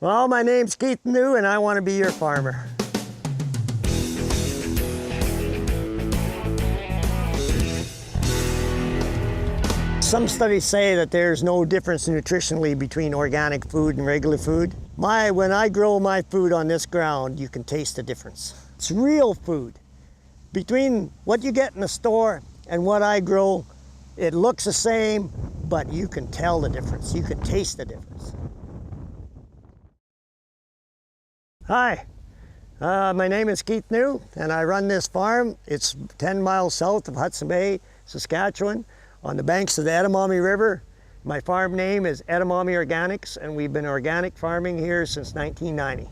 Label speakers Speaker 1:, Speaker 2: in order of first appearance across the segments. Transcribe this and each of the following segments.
Speaker 1: Well, my name's Keith Neu and I want to be your farmer. Some studies say that there's no difference nutritionally between organic food and regular food. When I grow my food on this ground, you can taste the difference. It's real food. Between what you get in the store and what I grow, it looks the same, but you can tell the difference. You can taste the difference. Hi, my name is Keith Neu and I run this farm. It's 10 miles south of Hudson Bay, Saskatchewan, on the banks of the Edamame River. My farm name is Edamame Organics and we've been organic farming here since 1990.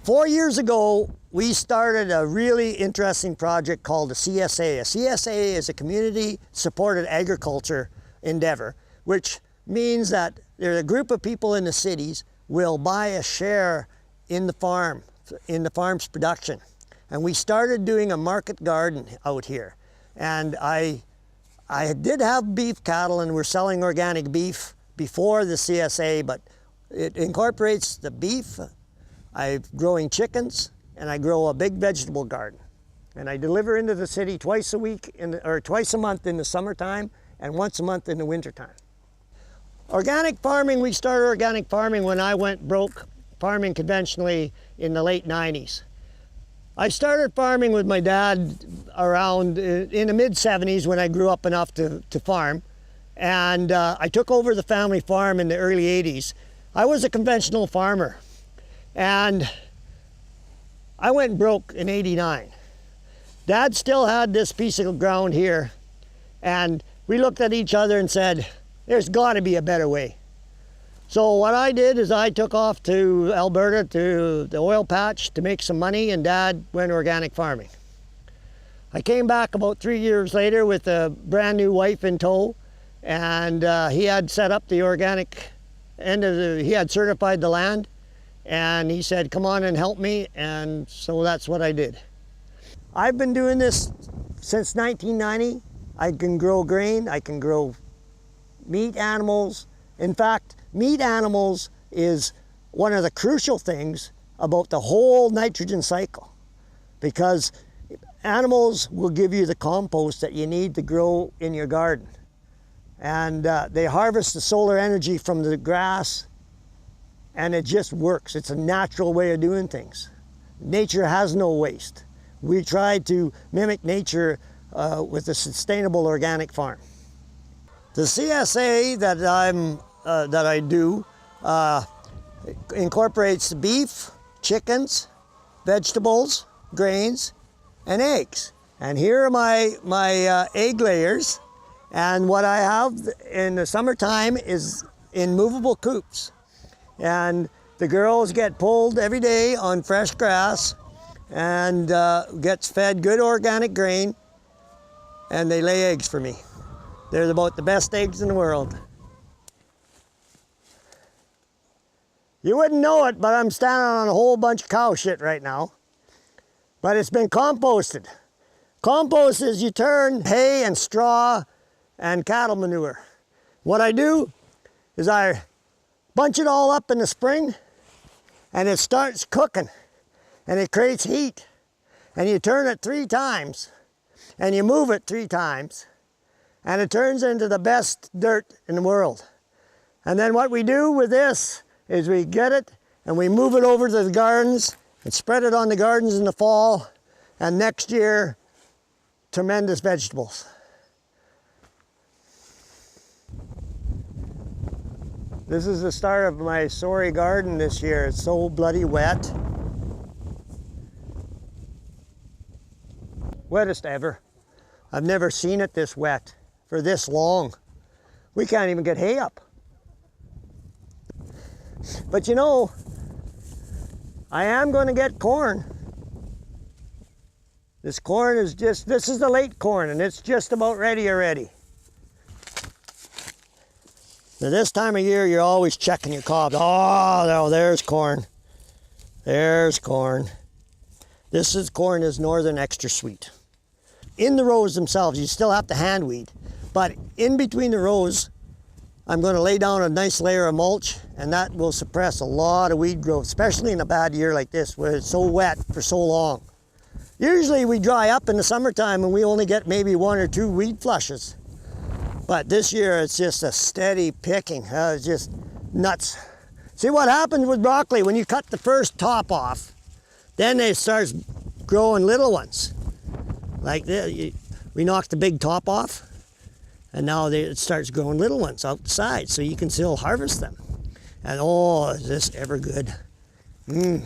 Speaker 1: 4 years ago, we started a really interesting project called the CSA. A CSA is a community-supported agriculture endeavor, which means that there's a group of people in the cities will buy a share in the farm's production. And we started doing a market garden out here. And I did have beef cattle and we're selling organic beef before the CSA, but it incorporates the beef. I'm growing chickens and I grow a big vegetable garden. And I deliver into the city twice a week, or twice a month in the summertime and once a month in the wintertime. Organic farming, we started organic farming when I went broke farming conventionally in the late 90s. I started farming with my dad around in the mid-70s when I grew up enough to farm. And I took over the family farm in the early 80s. I was a conventional farmer. And I went broke in '89. Dad still had this piece of ground here, and we looked at each other and said, there's got to be a better way. So what I did is I took off to Alberta to the oil patch to make some money, and Dad went organic farming. I came back about 3 years later with a brand new wife in tow, and he had set up the organic he had certified the land. And he said, come on and help me, and so that's what I did. I've been doing this since 1990. I can grow grain, I can grow meat animals. In fact, meat animals is one of the crucial things about the whole nitrogen cycle, because animals will give you the compost that you need to grow in your garden. And they harvest the solar energy from the grass, and it just works. It's a natural way of doing things. Nature has no waste. We try to mimic nature with a sustainable organic farm. The CSA that I do incorporates beef, chickens, vegetables, grains, and eggs. And here are my egg layers. And what I have in the summertime is in movable coops. And the girls get pulled every day on fresh grass and gets fed good organic grain, and they lay eggs for me. They're about the best eggs in the world. You wouldn't know it, but I'm standing on a whole bunch of cow shit right now. But it's been composted. Compost is you turn hay and straw and cattle manure. What I do is I bunch it all up in the spring and it starts cooking and it creates heat, and you turn it 3 times and you move it 3 times and it turns into the best dirt in the world. And then what we do with this is we get it and we move it over to the gardens and spread it on the gardens in the fall, and next year tremendous vegetables. This is the start of my sorry garden this year. It's so bloody wet. Wettest ever. I've never seen it this wet for this long. We can't even get hay up. But you know, I am going to get corn. This corn is this is the late corn, and it's just about ready already. Now this time of year, you're always checking your cobs. Oh, there's corn. There's corn. Corn is northern extra sweet. In the rows themselves, you still have to hand weed, but in between the rows, I'm going to lay down a nice layer of mulch, and that will suppress a lot of weed growth, especially in a bad year like this where it's so wet for so long. Usually we dry up in the summertime and we only get maybe 1 or 2 weed flushes. But this year it's just a steady picking. It's just nuts. See what happens with broccoli when you cut the first top off, then it starts growing little ones. Like this, we knocked the big top off, and now it starts growing little ones out the side, so you can still harvest them. And oh, is this ever good. No,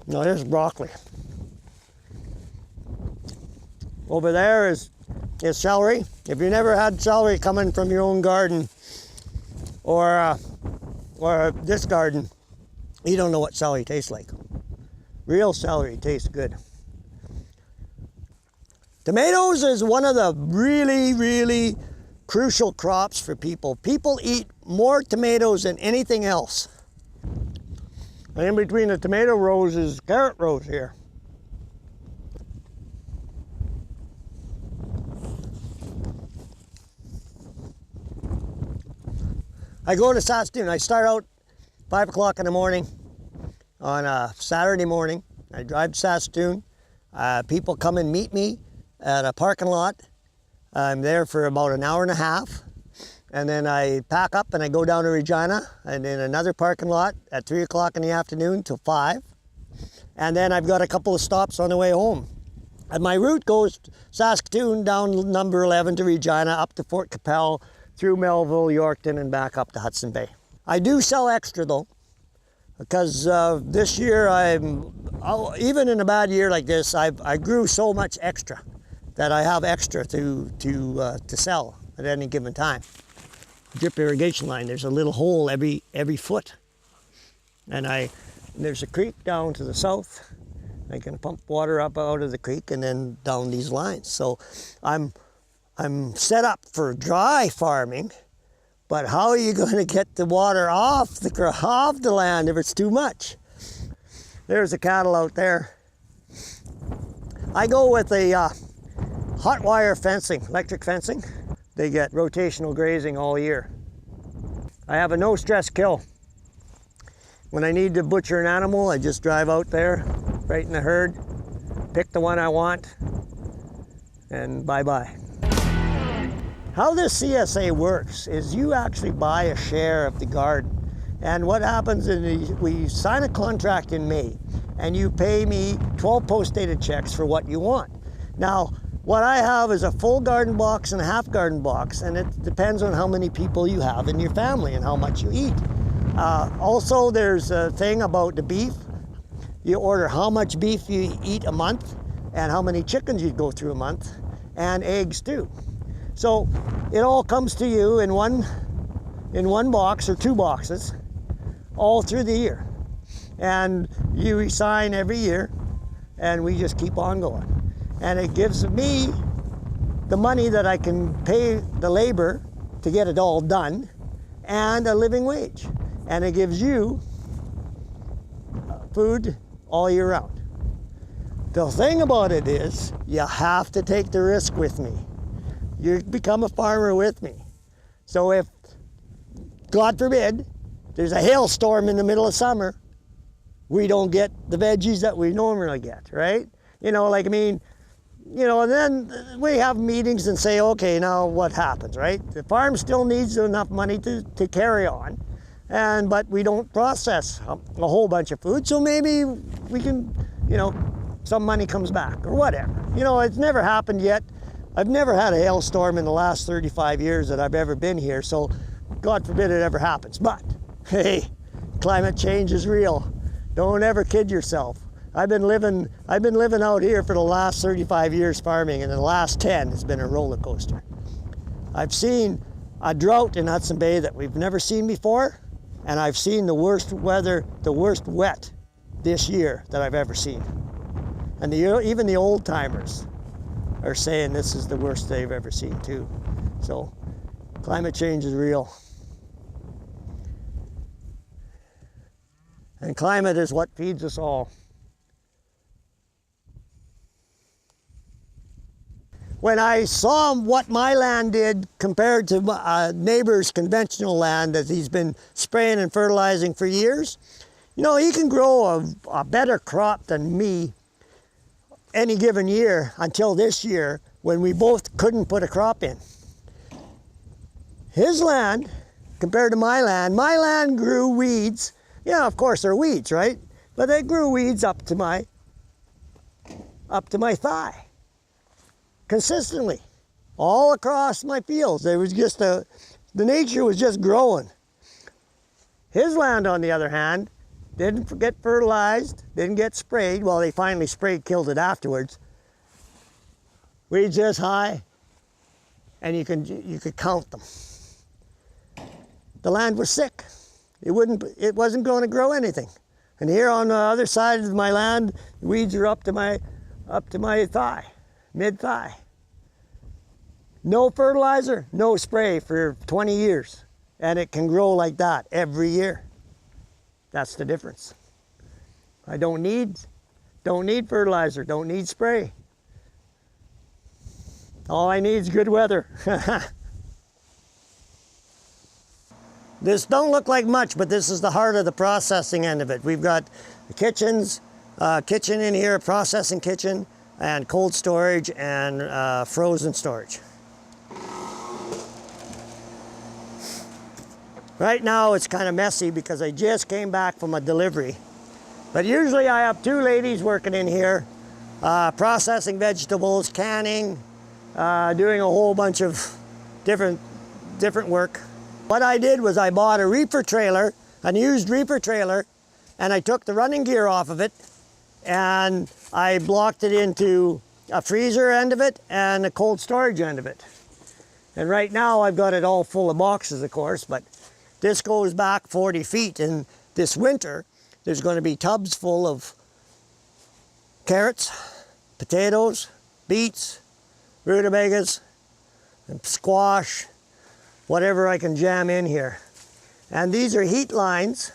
Speaker 1: there's broccoli. Over there is celery. If you never had celery coming from your own garden or this garden, you don't know what celery tastes like. Real celery tastes good. Tomatoes is one of the really, really crucial crops for people. People eat more tomatoes than anything else. And in between the tomato rows is carrot rows here. I go to Saskcess. I start out 5 o'clock in the morning on a Saturday morning. I drive to Saskcess. People come and meet me at a parking lot. I'm there for about an hour and a half. And then I pack up and I go down to Regina and in another parking lot at 3 o'clock in the afternoon till 5. And then I've got a couple of stops on the way home. And my route goes Saskatoon down number 11 to Regina, up to Fort Capel, through Melville, Yorkton, and back up to Hudson Bay. I do sell extra though, because this year even in a bad year like this, I grew so much extra that I have extra to sell at any given time. Drip irrigation line, there's a little hole every foot. And there's a creek down to the south. I can pump water up out of the creek and then down these lines. So I'm set up for dry farming, but how are you going to get the water off the land if it's too much? There's the cattle out there. I go with a hot wire fencing, electric fencing. They get rotational grazing all year. I have a no stress kill. When I need to butcher an animal, I just drive out there, right in the herd, pick the one I want, and bye-bye. How this CSA works is you actually buy a share of the garden. And what happens is we sign a contract in May, and you pay me 12 post-dated checks for what you want. Now, what I have is a full garden box and a half garden box, and it depends on how many people you have in your family and how much you eat. Also, there's a thing about the beef. You order how much beef you eat a month and how many chickens you go through a month, and eggs too. So it all comes to you in one box or 2 boxes all through the year. And you sign every year, and we just keep on going. And it gives me the money that I can pay the labor to get it all done and a living wage. And it gives you food all year round. The thing about it is you have to take the risk with me. You become a farmer with me. So if, God forbid, there's a hailstorm in the middle of summer, we don't get the veggies that we normally get, right? And then we have meetings and say, okay, now what happens, right? The farm still needs enough money to carry on, but we don't process a whole bunch of food, so maybe we can, some money comes back or whatever. It's never happened yet. I've never had a hailstorm in the last 35 years that I've ever been here, so God forbid it ever happens. But hey, climate change is real. Don't ever kid yourself. I've been living out here for the last 35 years farming, and the last 10 has been a roller coaster. I've seen a drought in Hudson Bay that we've never seen before, and I've seen the worst weather, the worst wet this year that I've ever seen. And even the old timers are saying this is the worst they've ever seen too. So climate change is real. And climate is what feeds us all. When I saw what my land did compared to my neighbor's conventional land that he's been spraying and fertilizing for years, you know, he can grow a better crop than me any given year until this year when we both couldn't put a crop in. His land, compared to my land grew weeds. Yeah, of course they're weeds, right? But they grew weeds up to my thigh. Consistently, all across my fields. There was just the nature was just growing. His land, on the other hand, didn't get fertilized, didn't get sprayed. Well, they finally sprayed, killed it afterwards. Weeds this high, and you could count them. The land was sick. It wasn't going to grow anything. And here on the other side of my land, the weeds are up to my thigh. Mid-thigh. No fertilizer, no spray for 20 years. And it can grow like that every year. That's the difference. I don't need fertilizer, don't need spray. All I need is good weather. This don't look like much, but this is the heart of the processing end of it. We've got the kitchen in here, processing kitchen, and cold storage and frozen storage. Right now it's kind of messy because I just came back from a delivery. But usually I have two ladies working in here, processing vegetables, canning, doing a whole bunch of different work. What I did was I bought a reefer trailer, an used reefer trailer, and I took the running gear off of it and I blocked it into a freezer end of it and a cold storage end of it. And right now I've got it all full of boxes, of course, but this goes back 40 feet, and this winter there's going to be tubs full of carrots, potatoes, beets, rutabagas, and squash, whatever I can jam in here. And these are heat lines,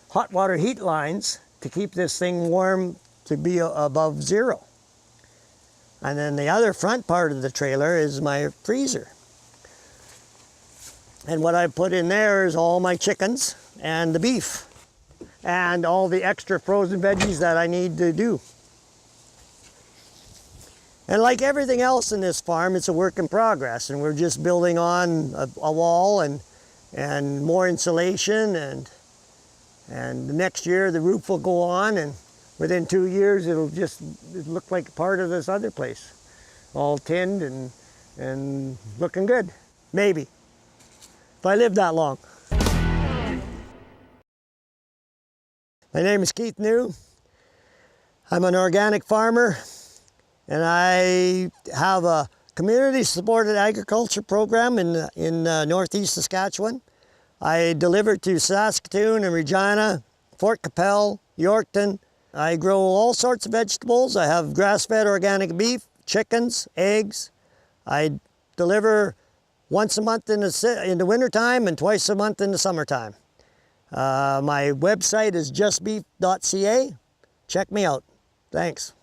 Speaker 1: hot water heat lines, to keep this thing warm to be above zero. And then the other front part of the trailer is my freezer. And what I put in there is all my chickens and the beef and all the extra frozen veggies that I need to do. And like everything else in this farm, it's a work in progress, and we're just building on a wall and more insulation, and the next year the roof will go on, and within 2 years it'll look like part of this other place, all tinned and looking good, maybe. If I live that long. My name is Keith Neu. I'm an organic farmer, and I have a community-supported agriculture program in northeast Saskatchewan. I deliver to Saskatoon and Regina, Fort Capel, Yorkton. I grow all sorts of vegetables. I have grass-fed organic beef, chickens, eggs. I deliver once a month in the wintertime and twice a month in the summertime. My website is justbeef.ca. Check me out. Thanks.